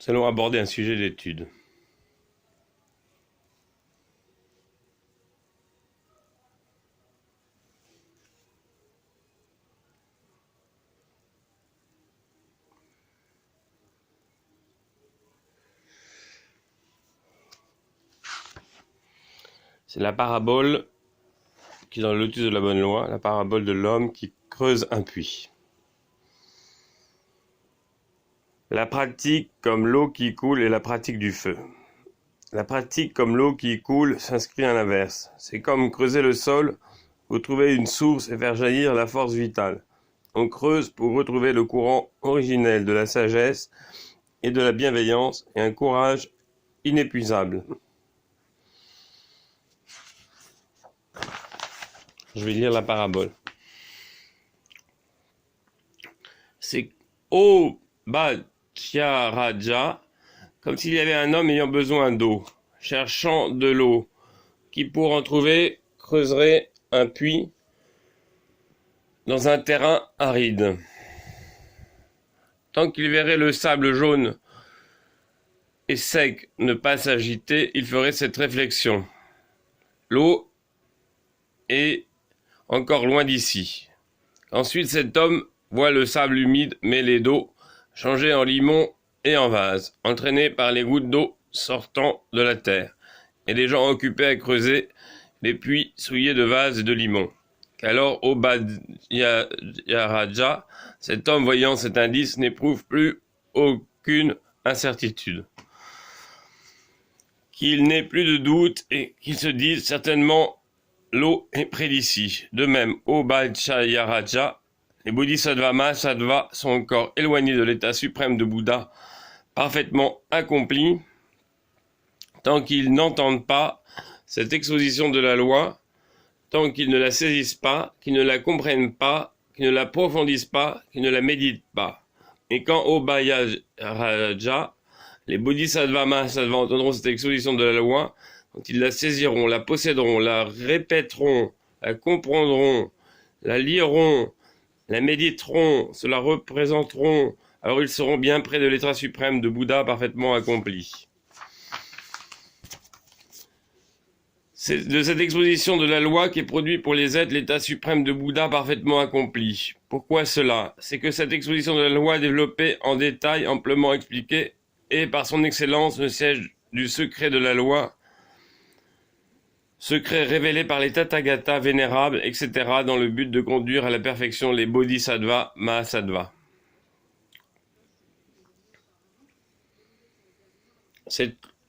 Nous allons aborder un sujet d'étude. C'est la parabole qui est dans le Lotus de la Bonne Loi, la parabole de l'homme qui creuse un puits. La pratique comme l'eau qui coule est la pratique du feu. La pratique comme l'eau qui coule s'inscrit à l'inverse. C'est comme creuser le sol pour trouver une source et faire jaillir la force vitale. On creuse pour retrouver le courant originel de la sagesse et de la bienveillance et un courage inépuisable. Je vais lire la parabole. C'est ô Bhatyaraja, comme s'il y avait un homme ayant besoin d'eau, cherchant de l'eau, qui pour en trouver creuserait un puits dans un terrain aride. Tant qu'il verrait le sable jaune et sec ne pas s'agiter, il ferait cette réflexion. L'eau est encore loin d'ici. Ensuite, cet homme voit le sable humide mêlé d'eau changer en limon et en vase, entraîné par les gouttes d'eau sortant de la terre, et les gens occupés à creuser les puits souillés de vases et de limon. Qu'alors, ô Bhatyaraja, cet homme voyant cet indice n'éprouve plus aucune incertitude, qu'il n'ait plus de doute et qu'il se dise certainement l'eau est près d'ici. De même, ô Bhatyaraja, les bodhisattvas mahasattvas sont encore éloignés de l'état suprême de Bouddha, parfaitement accompli, tant qu'ils n'entendent pas cette exposition de la loi, tant qu'ils ne la saisissent pas, qu'ils ne la comprennent pas, qu'ils ne l'approfondissent pas, qu'ils ne la méditent pas. Et quand, ô Bhatyaraja, les bodhisattvas mahasattvas entendront cette exposition de la loi, quand ils la saisiront, la posséderont, la répéteront, la comprendront, la liront, la méditeront, se la représenteront, alors ils seront bien près de l'état suprême de Bouddha parfaitement accompli. C'est de cette exposition de la loi qu'est produit pour les êtres l'état suprême de Bouddha parfaitement accompli. Pourquoi cela? C'est que cette exposition de la loi développée en détail, amplement expliquée, est par son excellence le siège du secret de la loi, secret révélé par les Tathagata vénérables, etc., dans le but de conduire à la perfection les bodhisattvas mahasattvas.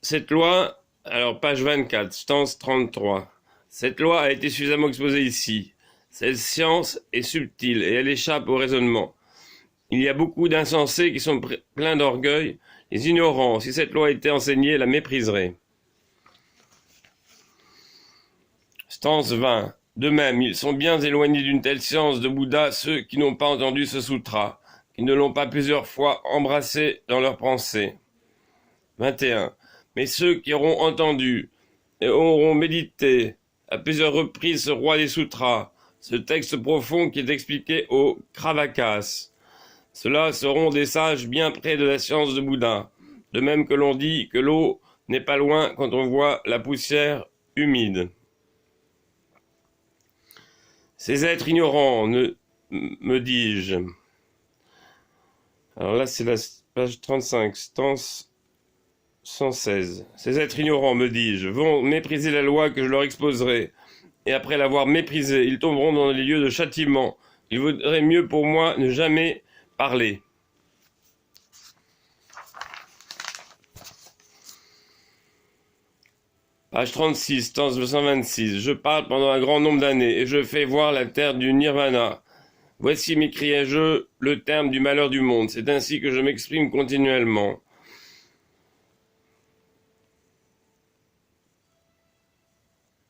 Cette loi, alors page 24, stance 33, cette loi a été suffisamment exposée ici. Cette science est subtile et elle échappe au raisonnement. Il y a beaucoup d'insensés qui sont pleins d'orgueil. Les ignorants, si cette loi était enseignée, la mépriseraient. Stance 20. De même, ils sont bien éloignés d'une telle science de Bouddha ceux qui n'ont pas entendu ce sutra, qui ne l'ont pas plusieurs fois embrassé dans leurs pensées. 21. Mais ceux qui auront entendu et auront médité à plusieurs reprises ce roi des sutras, ce texte profond qui est expliqué au Kravakas, ceux-là seront des sages bien près de la science de Bouddha, de même que l'on dit que l'eau n'est pas loin quand on voit la poussière humide. Ces êtres ignorants, me dis-je. Alors là, c'est la page 35, stance 116. Ces êtres ignorants, me dis-je, vont mépriser la loi que je leur exposerai, et après l'avoir méprisée, ils tomberont dans les lieux de châtiment. Il vaudrait mieux pour moi ne jamais parler. Page 36, stance 226. Je parle pendant un grand nombre d'années, et je fais voir la terre du nirvana. Voici, m'écriai-je, le terme du malheur du monde. C'est ainsi que je m'exprime continuellement.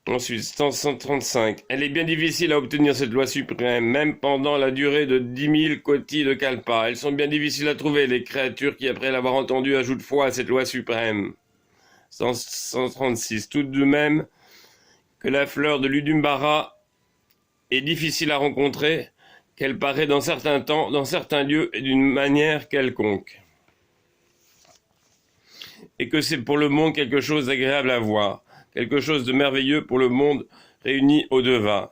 Ensuite, stance 135. Elle est bien difficile à obtenir, cette loi suprême, même pendant la durée de 10 000 kotis de kalpa. Elles sont bien difficiles à trouver, les créatures qui, après l'avoir entendue, ajoutent foi à cette loi suprême. 136. Tout de même que la fleur de l'Udumbara est difficile à rencontrer, qu'elle paraît dans certains temps, dans certains lieux et d'une manière quelconque. et que c'est pour le monde quelque chose d'agréable à voir, quelque chose de merveilleux pour le monde réuni au-devant.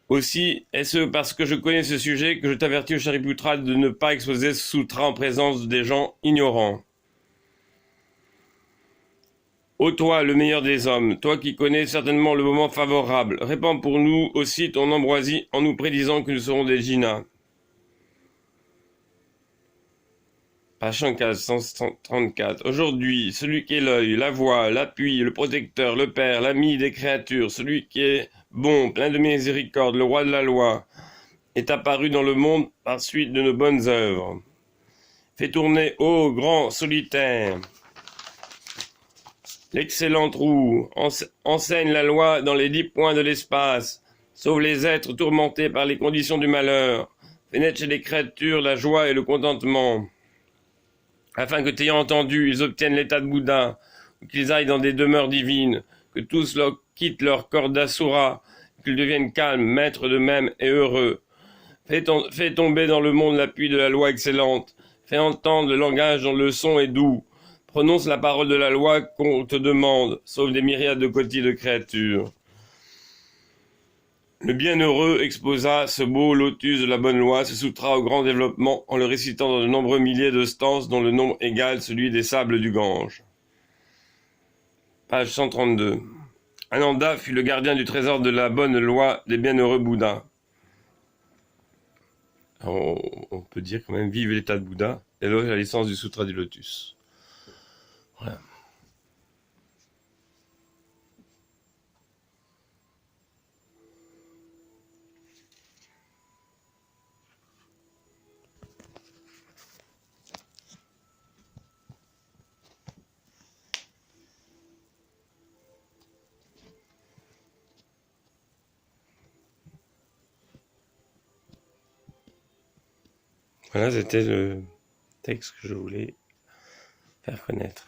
Aussi, est-ce parce que je connais ce sujet que je t'avertis, Shariputra, de ne pas exposer ce sutra en présence des gens ignorants. Ô toi, le meilleur des hommes, toi qui connais certainement le moment favorable, répands pour nous aussi ton ambroisie en nous prédisant que nous serons des djinas. Page 134. Aujourd'hui, celui qui est l'œil, la voix, l'appui, le protecteur, le père, l'ami des créatures, celui qui est bon, plein de miséricorde, le roi de la loi, est apparu dans le monde par suite de nos bonnes œuvres. Fais tourner, ô grand solitaire, l'excellente roue, enseigne la loi dans les 10 points de l'espace, sauve les êtres tourmentés par les conditions du malheur, fais naître chez les créatures la joie et le contentement, afin que, t'ayant entendu, ils obtiennent l'état de Bouddha, qu'ils aillent dans des demeures divines, que tous quittent leur corps d'Asura, qu'ils deviennent calmes, maîtres d'eux-mêmes et heureux. Fais tomber dans le monde l'appui de la loi excellente, fais entendre le langage dont le son est doux, prononce la parole de la loi qu'on te demande, sauve des myriades de cotis de créatures. Le bienheureux exposa ce beau lotus de la bonne loi, se sutra au grand développement en le récitant dans de nombreux milliers de stances dont le nombre égale celui des sables du Gange. Page 132. Ananda fut le gardien du trésor de la bonne loi des bienheureux Bouddhas. On peut dire quand même vive l'état de Bouddha, éloge la licence du Sutra du Lotus. Voilà. Voilà, c'était le texte que je voulais faire connaître.